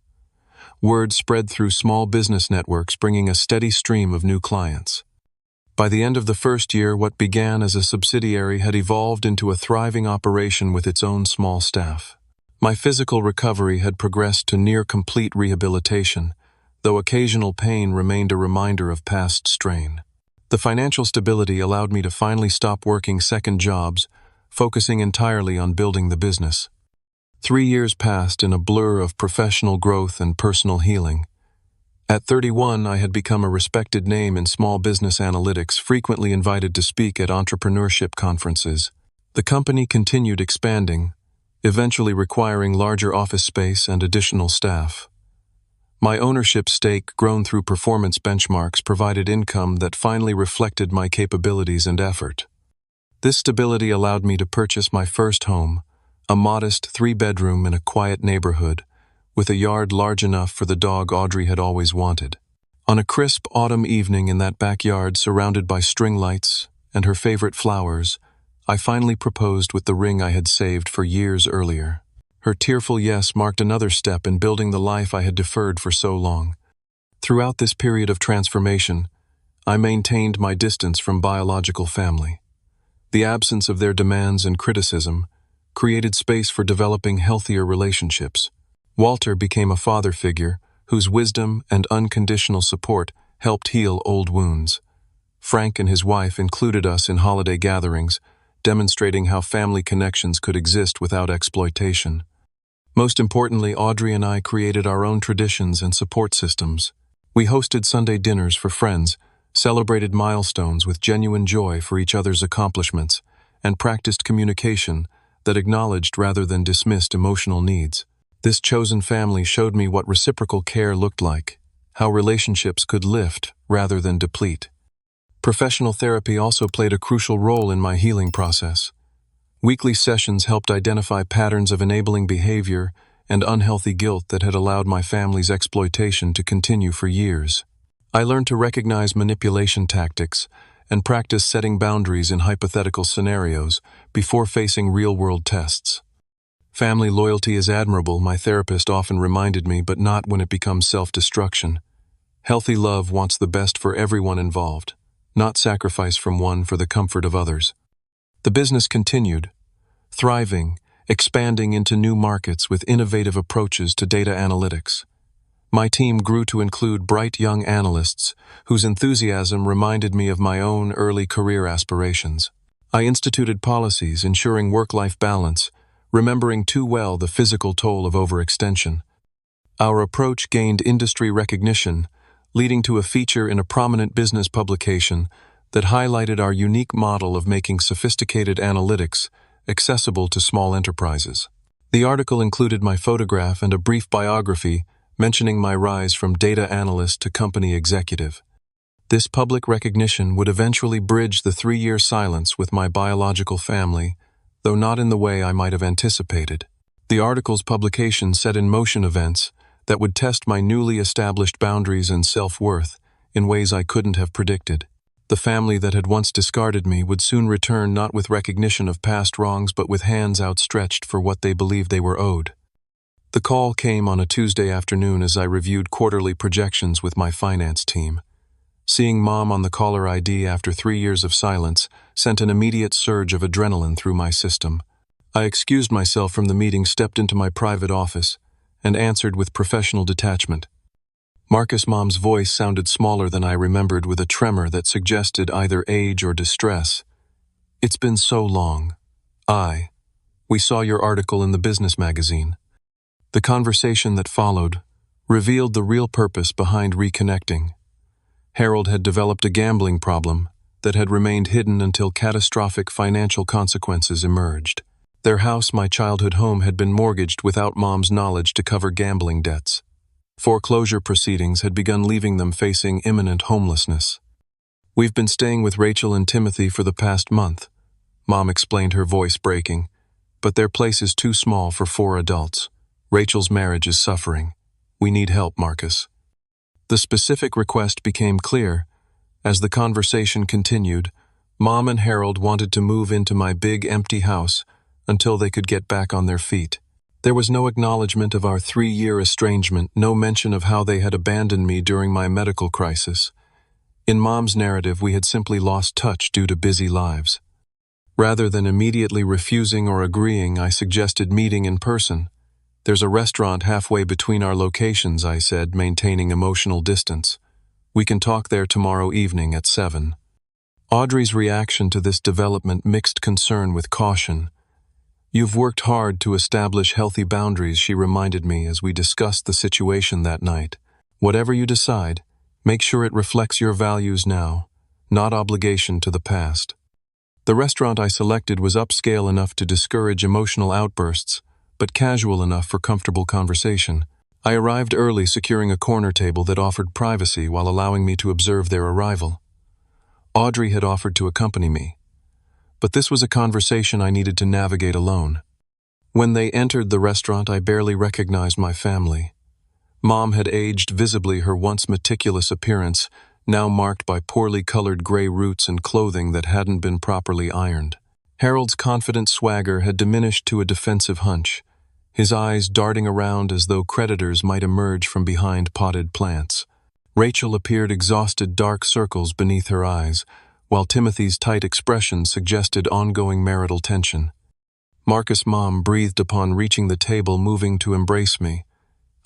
Word spread through small business networks, bringing a steady stream of new clients. By the end of the first year, what began as a subsidiary had evolved into a thriving operation with its own small staff. My physical recovery had progressed to near-complete rehabilitation, though occasional pain remained a reminder of past strain. The financial stability allowed me to finally stop working second jobs, focusing entirely on building the business. 3 years passed in a blur of professional growth and personal healing. At 31, I had become a respected name in small business analytics, frequently invited to speak at entrepreneurship conferences. The company continued expanding, eventually requiring larger office space and additional staff. My ownership stake, grown through performance benchmarks, provided income that finally reflected my capabilities and effort. This stability allowed me to purchase my first home, a modest 3-bedroom in a quiet neighborhood, with a yard large enough for the dog Audrey had always wanted. On a crisp autumn evening in that backyard, surrounded by string lights and her favorite flowers, I finally proposed with the ring I had saved for years earlier. Her tearful yes marked another step in building the life I had deferred for so long. Throughout this period of transformation, I maintained my distance from biological family. The absence of their demands and criticism created space for developing healthier relationships. Walter became a father figure whose wisdom and unconditional support helped heal old wounds. Frank and his wife included us in holiday gatherings, demonstrating how family connections could exist without exploitation. Most importantly, Audrey and I created our own traditions and support systems. We hosted Sunday dinners for friends, celebrated milestones with genuine joy for each other's accomplishments, and practiced communication that acknowledged rather than dismissed emotional needs. This chosen family showed me what reciprocal care looked like, how relationships could lift rather than deplete. Professional therapy also played a crucial role in my healing process. Weekly sessions helped identify patterns of enabling behavior and unhealthy guilt that had allowed my family's exploitation to continue for years. I learned to recognize manipulation tactics and practice setting boundaries in hypothetical scenarios before facing real-world tests. Family loyalty is admirable, my therapist often reminded me, but not when it becomes self-destruction. Healthy love wants the best for everyone involved, not sacrifice from one for the comfort of others. The business continued, thriving, expanding into new markets with innovative approaches to data analytics. My team grew to include bright young analysts whose enthusiasm reminded me of my own early career aspirations. I instituted policies ensuring work-life balance, remembering too well the physical toll of overextension. Our approach gained industry recognition, leading to a feature in a prominent business publication that highlighted our unique model of making sophisticated analytics accessible to small enterprises. The article included my photograph and a brief biography mentioning my rise from data analyst to company executive. This public recognition would eventually bridge the 3-year silence with my biological family, though not in the way I might have anticipated. The article's publication set in motion events that would test my newly established boundaries and self-worth in ways I couldn't have predicted. The family that had once discarded me would soon return not with recognition of past wrongs but with hands outstretched for what they believed they were owed. The call came on a Tuesday afternoon as I reviewed quarterly projections with my finance team. Seeing Mom on the caller ID after 3 years of silence sent an immediate surge of adrenaline through my system. I excused myself from the meeting, stepped into my private office, and answered with professional detachment. Marcus' mom's voice sounded smaller than I remembered, with a tremor that suggested either age or distress. "It's been so long. We saw your article in the business magazine." The conversation that followed revealed the real purpose behind reconnecting. Harold had developed a gambling problem that had remained hidden until catastrophic financial consequences emerged. Their house, my childhood home, had been mortgaged without Mom's knowledge to cover gambling debts. Foreclosure proceedings had begun, leaving them facing imminent homelessness. "We've been staying with Rachel and Timothy for the past month," Mom explained, her voice breaking. "But their place is too small for 4 adults. Rachel's marriage is suffering. We need help, Marcus." The specific request became clear. As the conversation continued, Mom and Harold wanted to move into my big empty house until they could get back on their feet. There was no acknowledgement of our 3-year estrangement, no mention of how they had abandoned me during my medical crisis. In Mom's narrative, we had simply lost touch due to busy lives. Rather than immediately refusing or agreeing, I suggested meeting in person. "There's a restaurant halfway between our locations," I said, maintaining emotional distance. "We can talk there tomorrow evening at 7. Audrey's reaction to this development mixed concern with caution. "You've worked hard to establish healthy boundaries," she reminded me as we discussed the situation that night. "Whatever you decide, make sure it reflects your values now, not obligation to the past." The restaurant I selected was upscale enough to discourage emotional outbursts, but casual enough for comfortable conversation. I arrived early, securing a corner table that offered privacy while allowing me to observe their arrival. Audrey had offered to accompany me, but this was a conversation I needed to navigate alone. When they entered the restaurant, I barely recognized my family. Mom had aged visibly, her once meticulous appearance now marked by poorly colored gray roots and clothing that hadn't been properly ironed. Harold's confident swagger had diminished to a defensive hunch, his eyes darting around as though creditors might emerge from behind potted plants. Rachel appeared exhausted, dark circles beneath her eyes, while Timothy's tight expression suggested ongoing marital tension. Marcus' mom breathed upon reaching the table, moving to embrace me.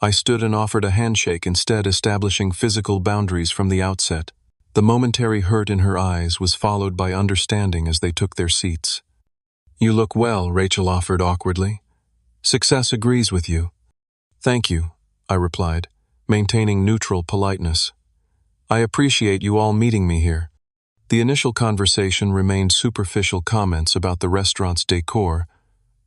I stood and offered a handshake, instead establishing physical boundaries from the outset. The momentary hurt in her eyes was followed by understanding as they took their seats. "You look well," Rachel offered awkwardly. "Success agrees with you." "Thank you," I replied, maintaining neutral politeness. "I appreciate you all meeting me here." The initial conversation remained superficial comments about the restaurant's decor,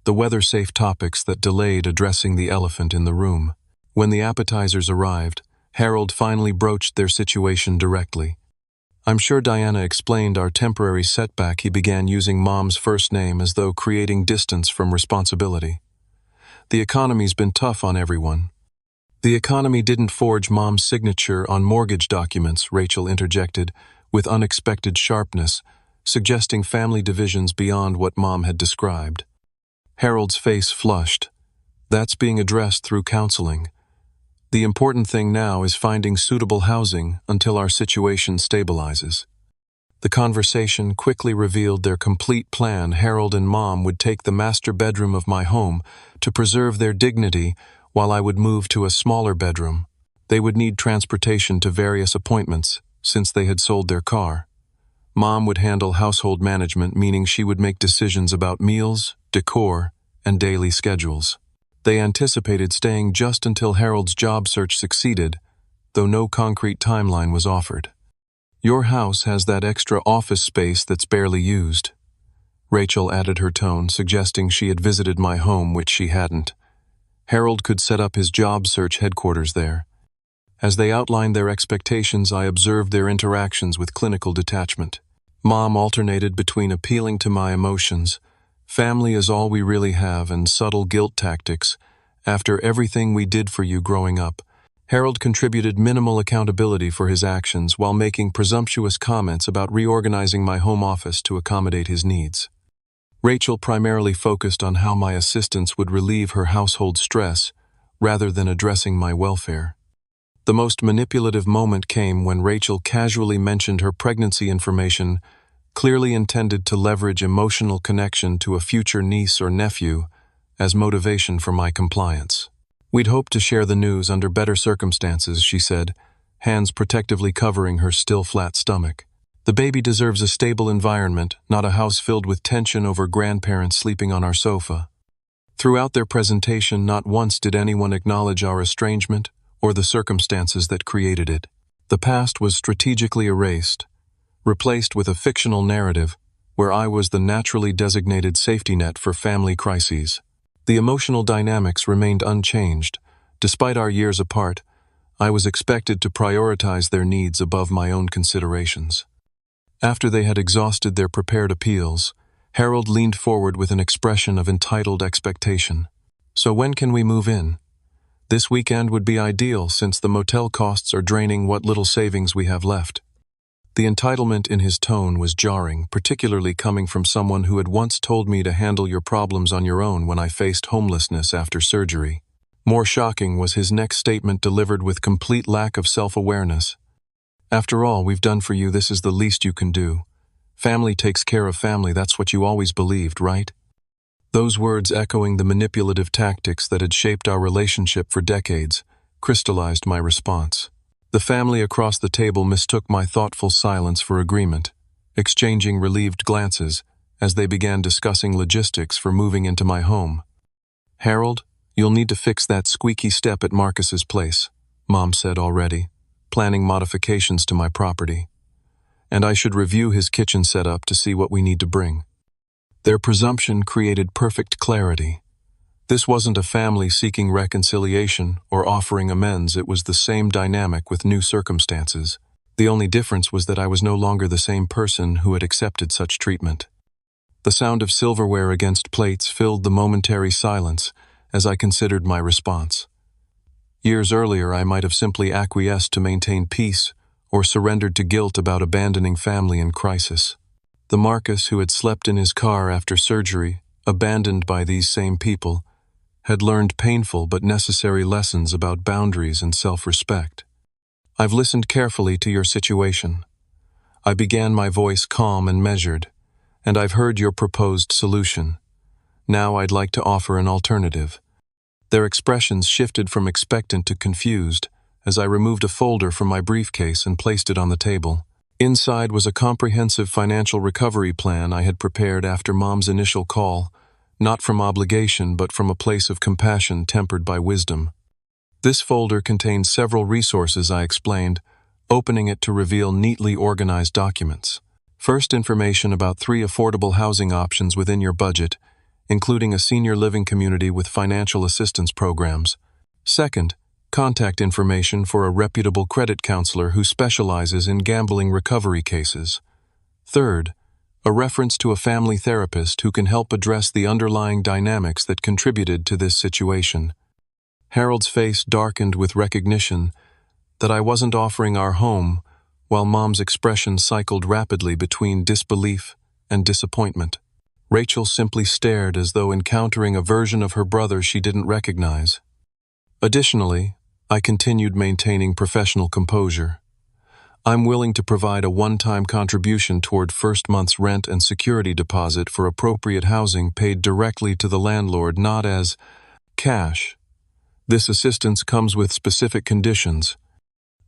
the weather-safe topics that delayed addressing the elephant in the room. When the appetizers arrived, Harold finally broached their situation directly. I'm sure Diana explained our temporary setback. He began using Mom's first name as though creating distance from responsibility. The economy's been tough on everyone. The economy didn't forge Mom's signature on mortgage documents, Rachel interjected, with unexpected sharpness, suggesting family divisions beyond what Mom had described. Harold's face flushed. That's being addressed through counseling. The important thing now is finding suitable housing until our situation stabilizes. The conversation quickly revealed their complete plan. Harold and Mom would take the master bedroom of my home to preserve their dignity while I would move to a smaller bedroom. They would need transportation to various appointments, since they had sold their car. Mom would handle household management, meaning she would make decisions about meals, decor, and daily schedules. They anticipated staying just until Harold's job search succeeded, though no concrete timeline was offered. Your house has that extra office space that's barely used. Rachel added her tone, suggesting she had visited my home, which she hadn't. Harold could set up his job search headquarters there. As they outlined their expectations, I observed their interactions with clinical detachment. Mom alternated between appealing to my emotions, family is all we really have, and subtle guilt tactics. After everything we did for you growing up, Harold contributed minimal accountability for his actions while making presumptuous comments about reorganizing my home office to accommodate his needs. Rachel primarily focused on how my assistance would relieve her household stress, rather than addressing my welfare. The most manipulative moment came when Rachel casually mentioned her pregnancy information, clearly intended to leverage emotional connection to a future niece or nephew as motivation for my compliance. We'd hoped to share the news under better circumstances, she said, hands protectively covering her still flat stomach. The baby deserves a stable environment, not a house filled with tension over grandparents sleeping on our sofa. Throughout their presentation, not once did anyone acknowledge our estrangement or the circumstances that created it. The past was strategically erased, replaced with a fictional narrative where I was the naturally designated safety net for family crises. The emotional dynamics remained unchanged. Despite our years apart, I was expected to prioritize their needs above my own considerations. After they had exhausted their prepared appeals, Harold leaned forward with an expression of entitled expectation. So when can we move in? This weekend would be ideal since the motel costs are draining what little savings we have left. The entitlement in his tone was jarring, particularly coming from someone who had once told me to handle your problems on your own when I faced homelessness after surgery. More shocking was his next statement, delivered with complete lack of self-awareness. After all we've done for you, this is the least you can do. Family takes care of family, that's what you always believed, right? Those words, echoing the manipulative tactics that had shaped our relationship for decades, crystallized my response. The family across the table mistook my thoughtful silence for agreement, exchanging relieved glances as they began discussing logistics for moving into my home. Harold, you'll need to fix that squeaky step at Marcus's place, Mom said already, planning modifications to my property. And I should review his kitchen setup to see what we need to bring. Their presumption created perfect clarity. This wasn't a family seeking reconciliation or offering amends, it was the same dynamic with new circumstances. The only difference was that I was no longer the same person who had accepted such treatment. The sound of silverware against plates filled the momentary silence as I considered my response. Years earlier, I might have simply acquiesced to maintain peace or surrendered to guilt about abandoning family in crisis. The Marcus who had slept in his car after surgery, abandoned by these same people, had learned painful but necessary lessons about boundaries and self-respect. I've listened carefully to your situation. I began, my voice calm and measured, and I've heard your proposed solution. Now I'd like to offer an alternative. Their expressions shifted from expectant to confused as I removed a folder from my briefcase and placed it on the table. Inside was a comprehensive financial recovery plan I had prepared after Mom's initial call, not from obligation but from a place of compassion tempered by wisdom. This folder contained several resources, I explained, opening it to reveal neatly organized documents. First, information about 3 affordable housing options within your budget, including a senior living community with financial assistance programs. Second, contact information for a reputable credit counselor who specializes in gambling recovery cases. Third, a reference to a family therapist who can help address the underlying dynamics that contributed to this situation. Harold's face darkened with recognition that I wasn't offering our home, while Mom's expression cycled rapidly between disbelief and disappointment. Rachel simply stared as though encountering a version of her brother she didn't recognize. Additionally, I continued maintaining professional composure. I'm willing to provide a one-time contribution toward first month's rent and security deposit for appropriate housing paid directly to the landlord, not as cash. This assistance comes with specific conditions.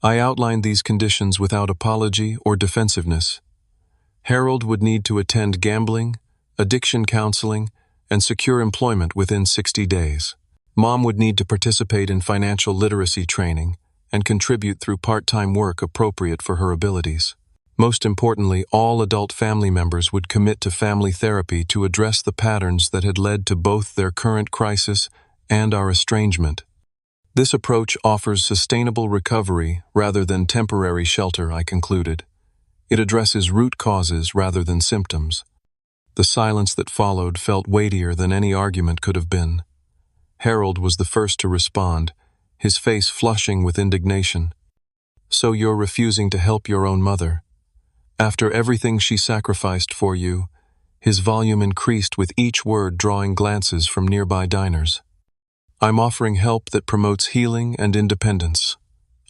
I outlined these conditions without apology or defensiveness. Harold would need to attend gambling, addiction counseling, and secure employment within 60 days. Mom would need to participate in financial literacy training and contribute through part-time work appropriate for her abilities. Most importantly, all adult family members would commit to family therapy to address the patterns that had led to both their current crisis and our estrangement. This approach offers sustainable recovery rather than temporary shelter, I concluded. It addresses root causes rather than symptoms. The silence that followed felt weightier than any argument could have been. Harold was the first to respond, his face flushing with indignation. "So you're refusing to help your own mother? After everything she sacrificed for you?" His volume increased with each word, drawing glances from nearby diners. "I'm offering help that promotes healing and independence,"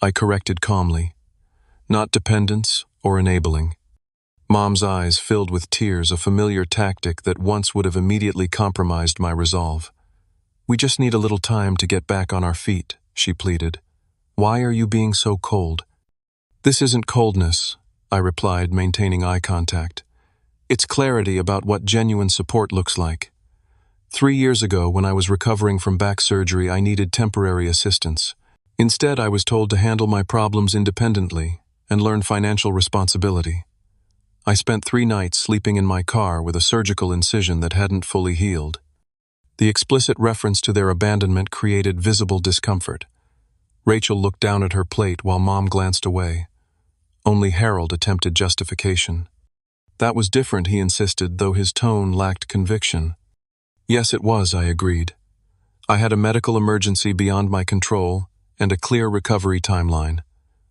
I corrected calmly. "Not dependence or enabling." Mom's eyes filled with tears, a familiar tactic that once would have immediately compromised my resolve. "We just need a little time to get back on our feet," she pleaded. "Why are you being so cold?" "This isn't coldness," I replied, maintaining eye contact. "It's clarity about what genuine support looks like. 3 years ago, when I was recovering from back surgery, I needed temporary assistance. Instead, I was told to handle my problems independently and learn financial responsibility. I spent 3 nights sleeping in my car with a surgical incision that hadn't fully healed. The explicit reference to their abandonment created visible discomfort. Rachel looked down at her plate while Mom glanced away. Only Harold attempted justification. That was different, he insisted, though his tone lacked conviction. "Yes, it was," I agreed. "I had a medical emergency beyond my control and a clear recovery timeline.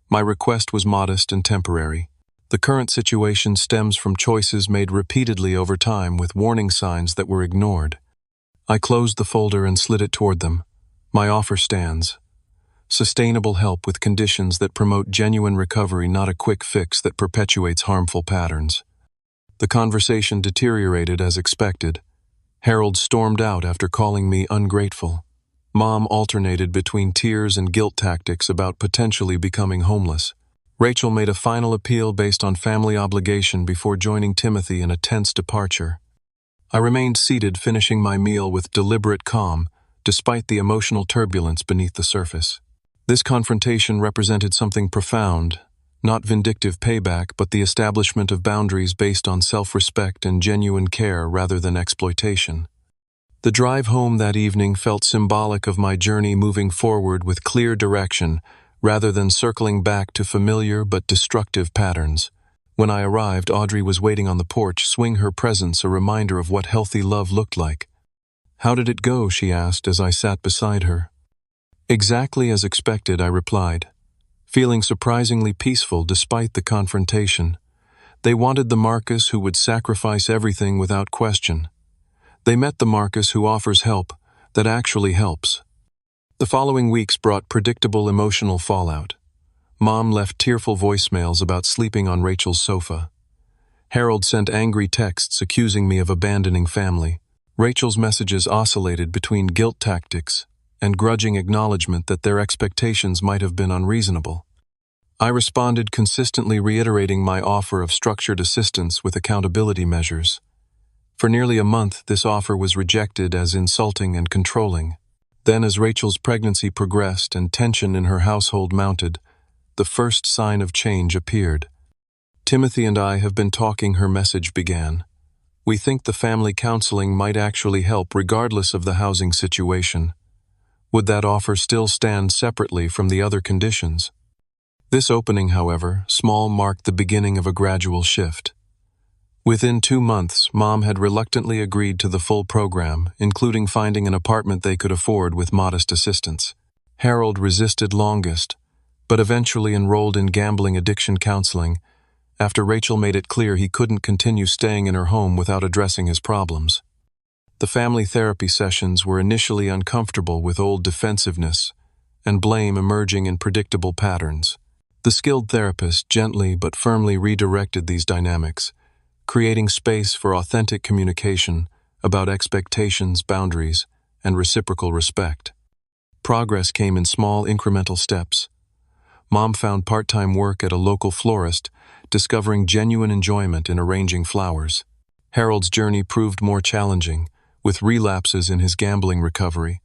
My request was modest and temporary. The current situation stems from choices made repeatedly over time with warning signs that were ignored." I closed the folder and slid it toward them. "My offer stands. Sustainable help with conditions that promote genuine recovery, not a quick fix that perpetuates harmful patterns." The conversation deteriorated as expected. Harold stormed out after calling me ungrateful. Mom alternated between tears and guilt tactics about potentially becoming homeless. Rachel made a final appeal based on family obligation before joining Timothy in a tense departure. I remained seated, finishing my meal with deliberate calm, despite the emotional turbulence beneath the surface. This confrontation represented something profound, not vindictive payback, but the establishment of boundaries based on self-respect and genuine care rather than exploitation. The drive home that evening felt symbolic of my journey moving forward with clear direction, rather than circling back to familiar but destructive patterns. When I arrived, Audrey was waiting on the porch, swing her presence a reminder of what healthy love looked like. "How did it go?" she asked as I sat beside her. "Exactly as expected," I replied, feeling surprisingly peaceful despite the confrontation. They wanted the Marcus who would sacrifice everything without question. They met the Marcus who offers help that actually helps. The following weeks brought predictable emotional fallout. Mom left tearful voicemails about sleeping on Rachel's sofa. Harold sent angry texts accusing me of abandoning family. Rachel's messages oscillated between guilt tactics and grudging acknowledgement that their expectations might have been unreasonable. I responded, consistently reiterating my offer of structured assistance with accountability measures. For nearly a month, this offer was rejected as insulting and controlling. Then, as Rachel's pregnancy progressed and tension in her household mounted, the first sign of change appeared. "Timothy and I have been talking," her message began. We think the family counseling might actually help regardless of the housing situation. Would that offer still stand separately from the other conditions? This opening, however, small, marked the beginning of a gradual shift. Within 2 months, Mom had reluctantly agreed to the full program, including finding an apartment they could afford with modest assistance. Harold resisted longest, but eventually enrolled in gambling addiction counseling after Rachel made it clear he couldn't continue staying in her home without addressing his problems. The family therapy sessions were initially uncomfortable, with old defensiveness and blame emerging in predictable patterns. The skilled therapist gently but firmly redirected these dynamics, creating space for authentic communication about expectations, boundaries, and reciprocal respect. Progress came in small, incremental steps. Mom found part-time work at a local florist, discovering genuine enjoyment in arranging flowers. Harold's journey proved more challenging, with relapses in his gambling recovery,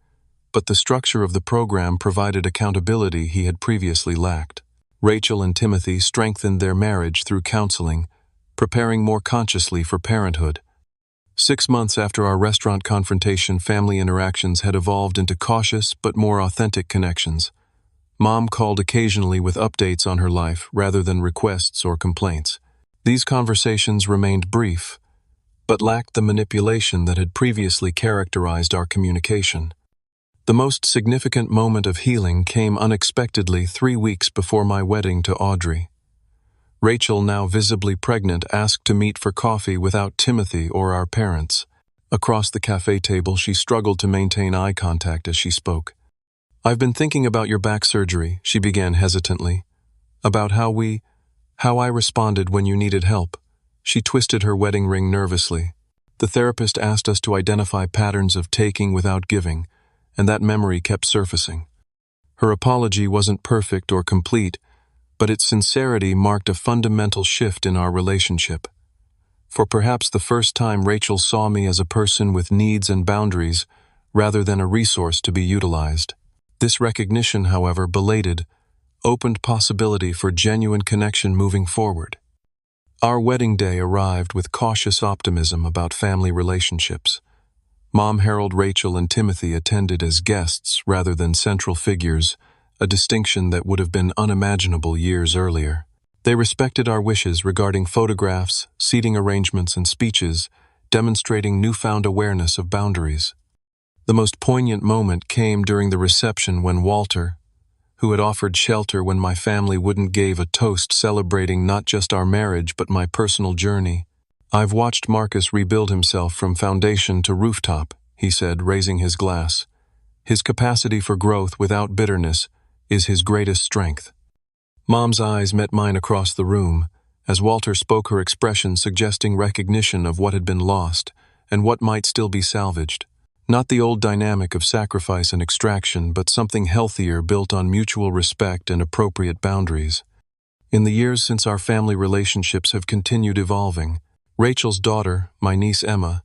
but the structure of the program provided accountability he had previously lacked. Rachel and Timothy strengthened their marriage through counseling, preparing more consciously for parenthood. 6 months after our restaurant confrontation, family interactions had evolved into cautious but more authentic connections. Mom called occasionally with updates on her life rather than requests or complaints. These conversations remained brief, but lacked the manipulation that had previously characterized our communication. The most significant moment of healing came unexpectedly 3 weeks before my wedding to Audrey. Rachel, now visibly pregnant, asked to meet for coffee without Timothy or our parents. Across the cafe table, she struggled to maintain eye contact as she spoke. "I've been thinking about your back surgery," she began hesitantly. "About how I responded when you needed help." She twisted her wedding ring nervously. "The therapist asked us to identify patterns of taking without giving, and that memory kept surfacing." Her apology wasn't perfect or complete, but its sincerity marked a fundamental shift in our relationship. For perhaps the first time, Rachel saw me as a person with needs and boundaries, rather than a resource to be utilized. This recognition, however belated, opened possibility for genuine connection moving forward. Our wedding day arrived with cautious optimism about family relationships. Mom, Harold, Rachel, and Timothy attended as guests rather than central figures, a distinction that would have been unimaginable years earlier. They respected our wishes regarding photographs, seating arrangements, and speeches, demonstrating newfound awareness of boundaries. The most poignant moment came during the reception when Walter, who had offered shelter when my family wouldn't, gave a toast celebrating not just our marriage but my personal journey. "I've watched Marcus rebuild himself from foundation to rooftop," he said, raising his glass. "His capacity for growth without bitterness is his greatest strength." Mom's eyes met mine across the room, as Walter spoke, her expression suggesting recognition of what had been lost and what might still be salvaged. Not the old dynamic of sacrifice and extraction, but something healthier built on mutual respect and appropriate boundaries. In the years since, our family relationships have continued evolving. Rachel's daughter, my niece Emma,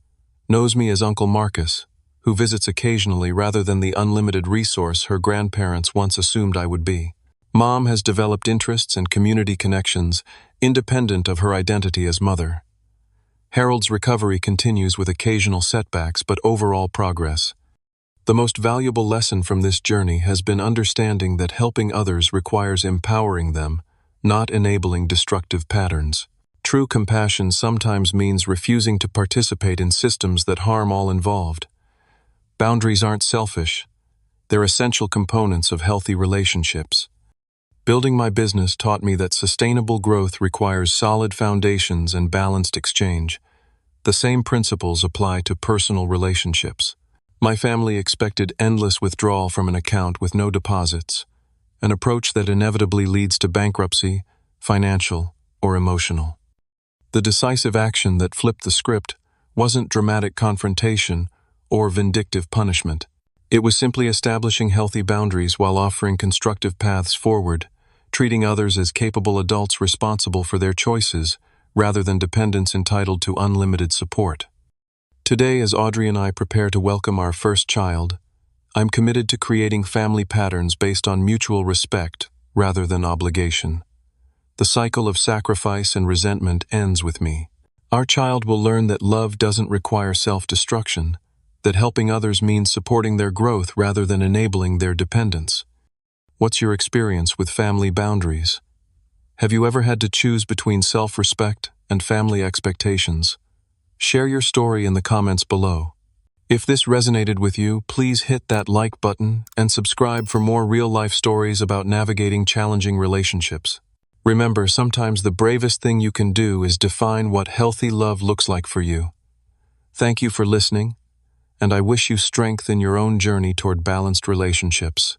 knows me as Uncle Marcus, who visits occasionally rather than the unlimited resource her grandparents once assumed I would be. Mom has developed interests and community connections independent of her identity as mother. Harold's recovery continues with occasional setbacks but overall progress. The most valuable lesson from this journey has been understanding that helping others requires empowering them, not enabling destructive patterns. True compassion sometimes means refusing to participate in systems that harm all involved. Boundaries aren't selfish. They're essential components of healthy relationships. Building my business taught me that sustainable growth requires solid foundations and balanced exchange. The same principles apply to personal relationships. My family expected endless withdrawal from an account with no deposits, an approach that inevitably leads to bankruptcy, financial or emotional. The decisive action that flipped the script wasn't dramatic confrontation or vindictive punishment. It was simply establishing healthy boundaries while offering constructive paths forward, treating others as capable adults responsible for their choices, rather than dependents entitled to unlimited support. Today, as Audrey and I prepare to welcome our first child, I'm committed to creating family patterns based on mutual respect rather than obligation. The cycle of sacrifice and resentment ends with me. Our child will learn that love doesn't require self-destruction, that helping others means supporting their growth rather than enabling their dependence. What's your experience with family boundaries? Have you ever had to choose between self-respect and family expectations? Share your story in the comments below. If this resonated with you, please hit that like button and subscribe for more real-life stories about navigating challenging relationships. Remember, sometimes the bravest thing you can do is define what healthy love looks like for you. Thank you for listening, and I wish you strength in your own journey toward balanced relationships.